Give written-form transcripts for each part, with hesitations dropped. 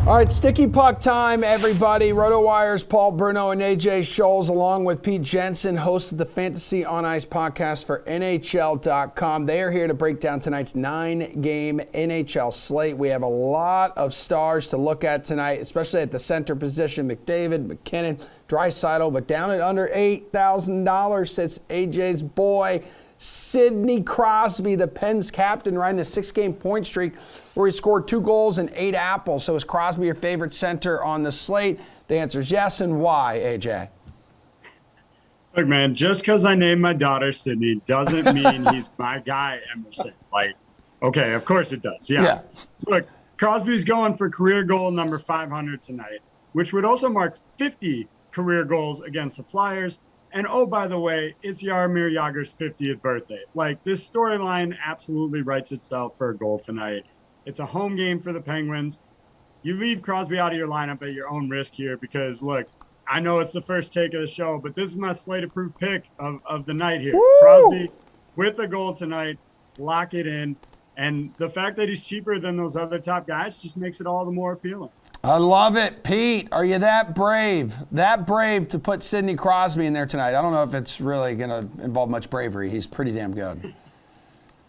All right, sticky puck time, everybody. RotoWire's Paul, Bruno, and AJ Scholz, along with Pete Jensen, host of the Fantasy on Ice podcast for NHL.com. They are here to break down tonight's 9-game NHL slate. We have a lot of stars to look at tonight, especially at the center position. McDavid, McKinnon, Draisaitl, but down at under $8,000 sits AJ's boy, Sidney Crosby, the Pens captain, riding a 6-game point streak where he scored 2 goals and 8 apples. So is Crosby your favorite center on the slate? The answer is yes, and why, AJ? Look, man, just because I named my daughter Sidney doesn't mean he's my guy, Emerson. Like, okay, of course it does. Yeah. Look, Crosby's going for career goal number 500 tonight, which would also mark 50 career goals against the Flyers. And, oh, by the way, it's Jaromir Jagr's 50th birthday. Like, this storyline absolutely writes itself for a goal tonight. It's a home game for the Penguins. You leave Crosby out of your lineup at your own risk here because, look, I know it's the first take of the show, but this is my slate-approved pick of the night here. Woo! Crosby with a goal tonight, lock it in. And the fact that he's cheaper than those other top guys just makes it all the more appealing. I love it. Pete, are you that brave to put Sidney Crosby in there tonight? I don't know if it's really going to involve much bravery. He's pretty damn good.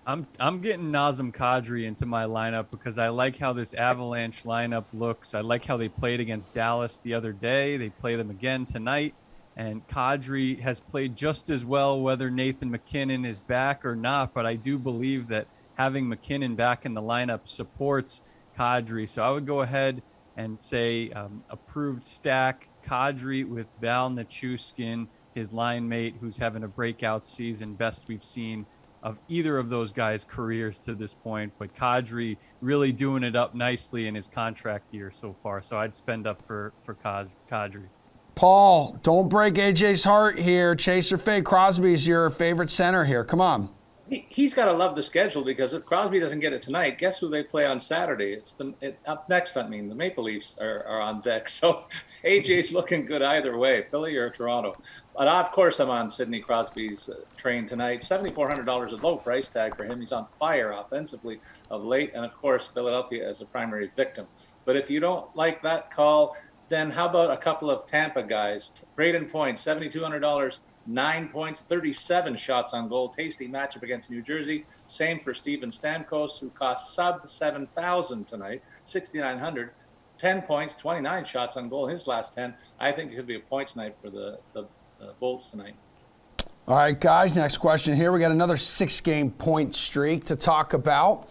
I'm getting Nazem Kadri into my lineup because I like how this Avalanche lineup looks. I like how they played against Dallas the other day. They play them again tonight. And Kadri has played just as well whether Nathan McKinnon is back or not. But I do believe that having McKinnon back in the lineup supports Kadri. So I would go ahead and say approved stack Kadri with Val Nichushkin, his line mate, who's having a breakout season, best we've seen of either of those guys' careers to this point. But Kadri really doing it up nicely in his contract year so far. So I'd spend up for Kadri. Paul, don't break AJ's heart here. Chase or fade, Crosby's your favorite center here. Come on. He's got to love the schedule because if Crosby doesn't get it tonight, guess who they play on Saturday? It's up next. I mean, the Maple Leafs are on deck. So AJ's looking good either way, Philly or Toronto. But of course, I'm on Sidney Crosby's train tonight. $7,400 a low price tag for him. He's on fire offensively of late, and of course, Philadelphia as a primary victim. But if you don't like that call, then how about a couple of Tampa guys? Braden Point, $7,200. 9 points, 37 shots on goal. Tasty matchup against New Jersey. Same for Steven Stamkos, who cost sub 7,000 tonight, 6,900. 10 points, 29 shots on goal. His last 10. I think it could be a points night for the Bolts tonight. All right, guys, next question here. We got another 6-game point streak to talk about.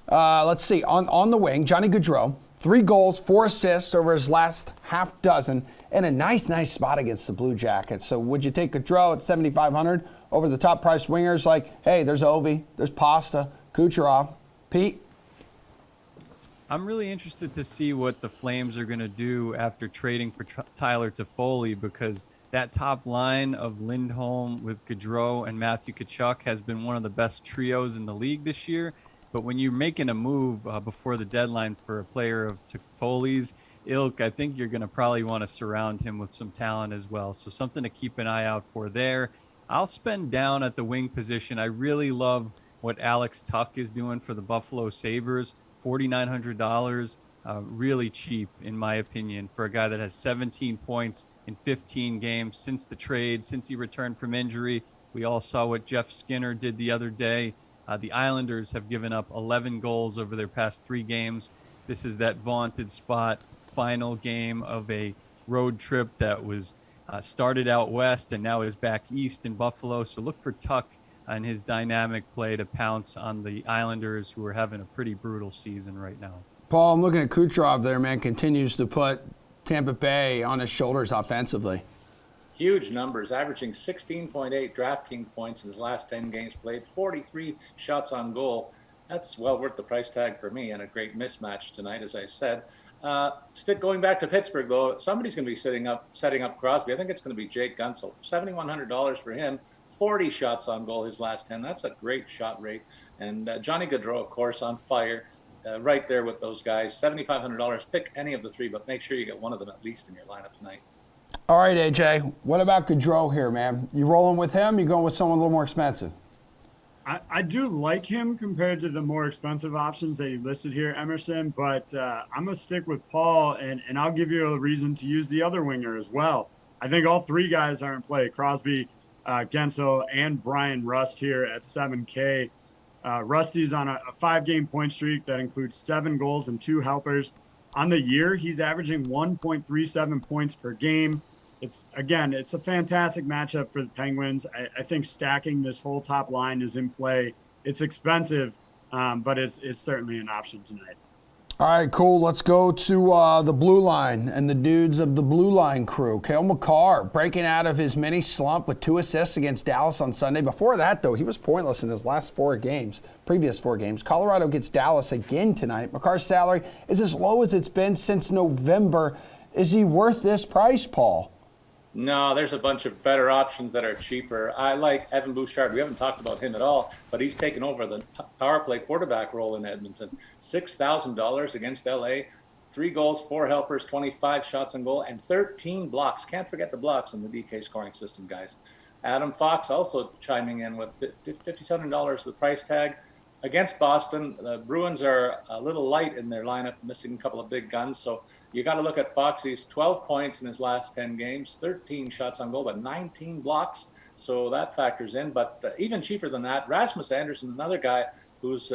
Let's see. On the wing, Johnny Gaudreau, 3 goals, 4 assists over his last half dozen, and a nice spot against the Blue Jackets. So would you take Gaudreau at $7,500 over the top-priced wingers like, hey, there's Ovi, there's Pasta, Kucherov, Pete? I'm really interested to see what the Flames are going to do after trading for Tyler Toffoli, because that top line of Lindholm with Gaudreau and Matthew Tkachuk has been one of the best trios in the league this year. But when you're making a move before the deadline for a player of Toffoli's ilk, I think you're going to probably want to surround him with some talent as well. So something to keep an eye out for there. I'll spend down at the wing position. I really love what Alex Tuch is doing for the Buffalo Sabres. $4,900, really cheap in my opinion for a guy that has 17 points in 15 games since the trade, since he returned from injury. We all saw what Jeff Skinner did the other day. The Islanders have given up 11 goals over their past 3 games. This is that vaunted spot, final game of a road trip that was started out west and now is back east in Buffalo. So look for Tuch and his dynamic play to pounce on the Islanders, who are having a pretty brutal season right now. Paul, I'm looking at Kucherov there, man. Continues to put Tampa Bay on his shoulders offensively. Huge numbers, averaging 16.8 DraftKings points in his last 10 games played, 43 shots on goal. That's well worth the price tag for me, and a great mismatch tonight, as I said. Going back to Pittsburgh, though, somebody's going to be setting up Crosby. I think it's going to be Jake Guentzel. $7,100 for him, 40 shots on goal his last 10. That's a great shot rate. And Johnny Gaudreau, of course, on fire, right there with those guys. $7,500. Pick any of the 3, but make sure you get one of them at least in your lineup tonight. All right, AJ, what about Gaudreau here, man? You rolling with him? You going with someone a little more expensive? I do like him compared to the more expensive options that you listed here, Emerson, but I'm going to stick with Paul, and I'll give you a reason to use the other winger as well. I think all three guys are in play, Crosby, Gensel, and Brian Rust here at 7K. Rusty's on a 5-game point streak that includes 7 goals and 2 helpers. On the year, he's averaging 1.37 points per game. It's a fantastic matchup for the Penguins. I think stacking this whole top line is in play. It's expensive, but it's certainly an option tonight. All right, cool. Let's go to the blue line and the dudes of the blue line crew. Cale Makar breaking out of his mini slump with 2 assists against Dallas on Sunday. Before that, though, he was pointless in his previous 4 games. Colorado gets Dallas again tonight. Makar's salary is as low as it's been since November. Is he worth this price, Paul? No, there's a bunch of better options that are cheaper. I like Evan Bouchard. We haven't talked about him at all, but he's taken over the power play quarterback role in Edmonton. $6,000 against LA, 3 goals, 4 helpers, 25 shots on goal, and 13 blocks. Can't forget the blocks in the DK scoring system, guys. Adam Fox also chiming in with $57 the price tag. Against Boston, the Bruins are a little light in their lineup, missing a couple of big guns. So you got to look at Foxy's 12 points in his last 10 games, 13 shots on goal, but 19 blocks. So that factors in. But even cheaper than that, Rasmus Anderson, another guy who's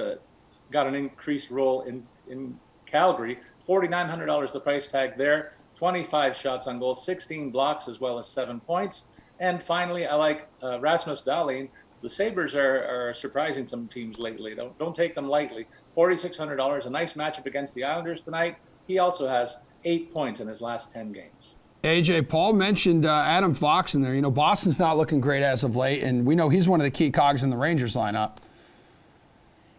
got an increased role in Calgary, $4,900 the price tag there, 25 shots on goal, 16 blocks, as well as 7 points. And finally, I like Rasmus Dahlin. The Sabres are surprising some teams lately. Don't take them lightly. $4,600, a nice matchup against the Islanders tonight. He also has 8 points in his last 10 games. AJ, Paul mentioned Adam Fox in there. You know, Boston's not looking great as of late, and we know he's one of the key cogs in the Rangers lineup.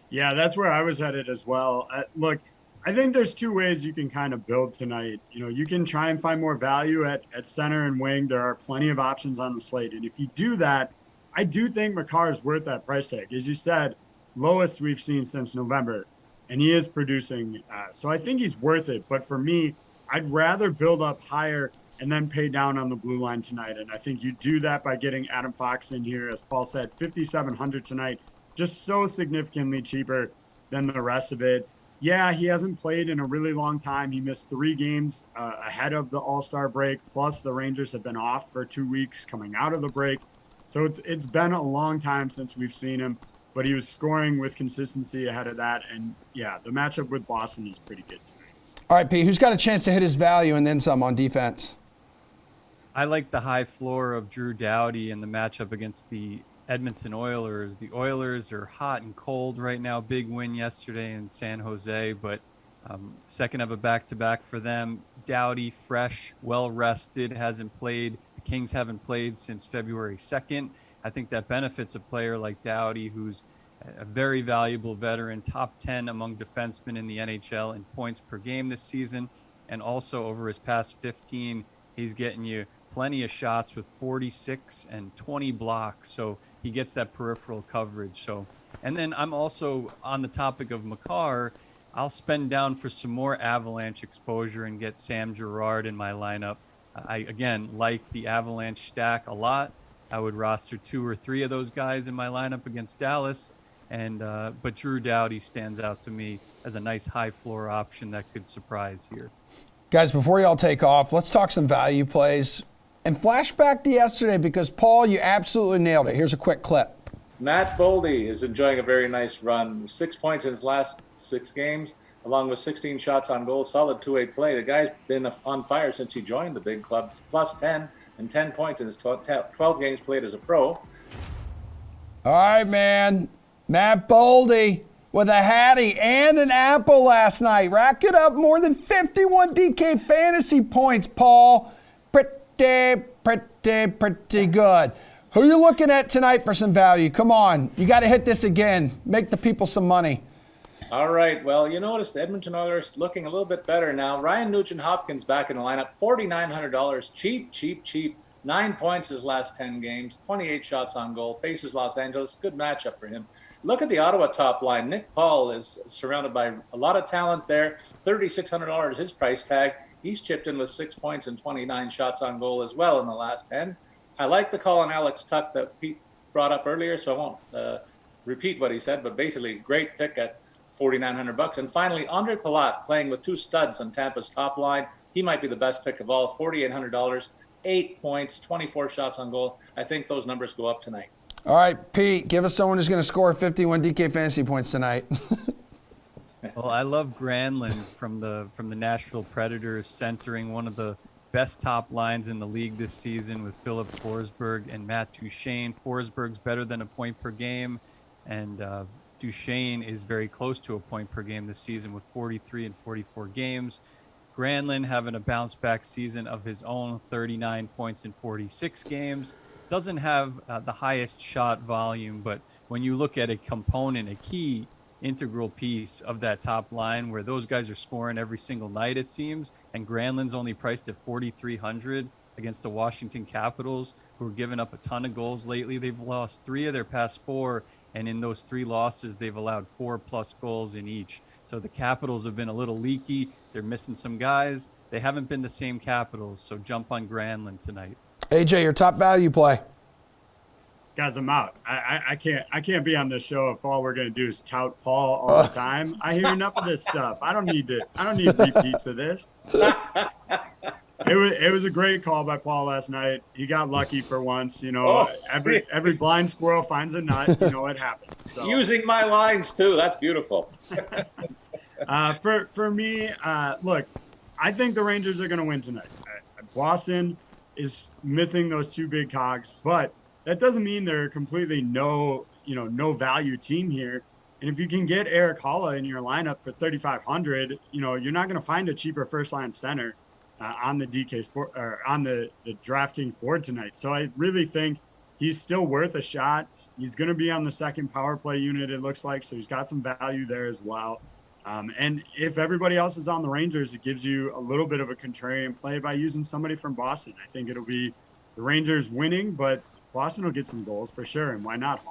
Yeah, that's where I was headed as well. Look, I think there's 2 ways you can kind of build tonight. You know, you can try and find more value at center and wing. There are plenty of options on the slate. And if you do that, I do think Makar is worth that price tag. As you said, lowest we've seen since November, and he is producing. So I think he's worth it. But for me, I'd rather build up higher and then pay down on the blue line tonight. And I think you do that by getting Adam Fox in here. As Paul said, $5,700 tonight, just so significantly cheaper than the rest of it. Yeah, he hasn't played in a really long time. He missed 3 games ahead of the All-Star break, plus the Rangers have been off for 2 weeks coming out of the break. So it's been a long time since we've seen him, but he was scoring with consistency ahead of that. And, yeah, the matchup with Boston is pretty good tonight. All right, Pete, who's got a chance to hit his value and then some on defense? I like the high floor of Drew Doughty in the matchup against the Edmonton Oilers. The Oilers are hot and cold right now. Big win yesterday in San Jose, but second of a back-to-back for them. Doughty, fresh, well-rested, hasn't played. The Kings haven't played since February 2nd. I think that benefits a player like Doughty, who's a very valuable veteran, top 10 among defensemen in the NHL in points per game this season. And also over his past 15, he's getting you plenty of shots with 46 and 20 blocks. So he gets that peripheral coverage. So, and then I'm also on the topic of Makar. I'll spend down for some more Avalanche exposure and get Sam Girard in my lineup. I, again, like the Avalanche stack a lot. I would roster 2 or 3 of those guys in my lineup against Dallas. And but Drew Doughty stands out to me as a nice high floor option that could surprise here. Guys, before y'all take off, let's talk some value plays. And flashback to yesterday because, Paul, you absolutely nailed it. Here's a quick clip. Matt Boldy is enjoying a very nice run. 6 points in his last 6 games, along with 16 shots on goal. Solid two-way play. The guy's been on fire since he joined the big club. Plus 10 and 10 points in his 12 games played as a pro. All right, man. Matt Boldy with a hattie and an apple last night. Racked up more than 51 DK fantasy points, Paul. Pretty good. Who are you looking at tonight for some value? Come on. You got to hit this again. Make the people some money. All right. Well, you notice the Edmonton Oilers looking a little bit better now. Ryan Nugent Hopkins back in the lineup. $4,900. Cheap. 9 points his last 10 games. 28 shots on goal. Faces Los Angeles. Good matchup for him. Look at the Ottawa top line. Nick Paul is surrounded by a lot of talent there. $3,600 his price tag. He's chipped in with 6 points and 29 shots on goal as well in the last 10. I like the call on Alex Tuck that Pete brought up earlier, so I won't repeat what he said, but basically great pick at $4,900. And finally, Andre Pilat playing with two studs on Tampa's top line. He might be the best pick of all, $4,800, 8 points, 24 shots on goal. I think those numbers go up tonight. All right, Pete, give us someone who's going to score 51 DK fantasy points tonight. Well, I love Granlund from the Nashville Predators, centering one of the best top lines in the league this season with Philip Forsberg and Matt Duchene. Forsberg's better than a point per game, and Duchene is very close to a point per game this season with 43 and 44 games. Granlund having a bounce back season of his own, 39 points in 46 games. Doesn't have the highest shot volume, but when you look at a component, a key integral piece of that top line where those guys are scoring every single night, it seems, and Granlund's only priced at $4,300 against the Washington Capitals, who are giving up a ton of goals lately. They've lost 3 of their past 4, and in those 3 losses, they've allowed 4+ goals in each. So the Capitals have been a little leaky. They're missing some guys. They haven't been the same Capitals, so jump on Granlund tonight. AJ, your top value play. Guys, I'm out. I can't be on this show if all we're gonna do is tout Paul all the time. I hear enough of this stuff. I don't need repeats of this. It was a great call by Paul last night. He got lucky for once. You know, every blind squirrel finds a nut. You know, it happens. So. Using my lines too. That's beautiful. For me, look, I think the Rangers are gonna win tonight. Boston is missing those 2 big cogs, but that doesn't mean they're completely no value team here. And if you can get Eric Holla in your lineup for $3,500, you're not going to find a cheaper first line center on the DK Sport or on the DraftKings board tonight. So I really think he's still worth a shot. He's going to be on the second power play unit, it looks like, so he's got some value there as well. And if everybody else is on the Rangers, it gives you a little bit of a contrarian play by using somebody from Boston. I think it'll be the Rangers winning, but Boston will get some goals for sure, and why not?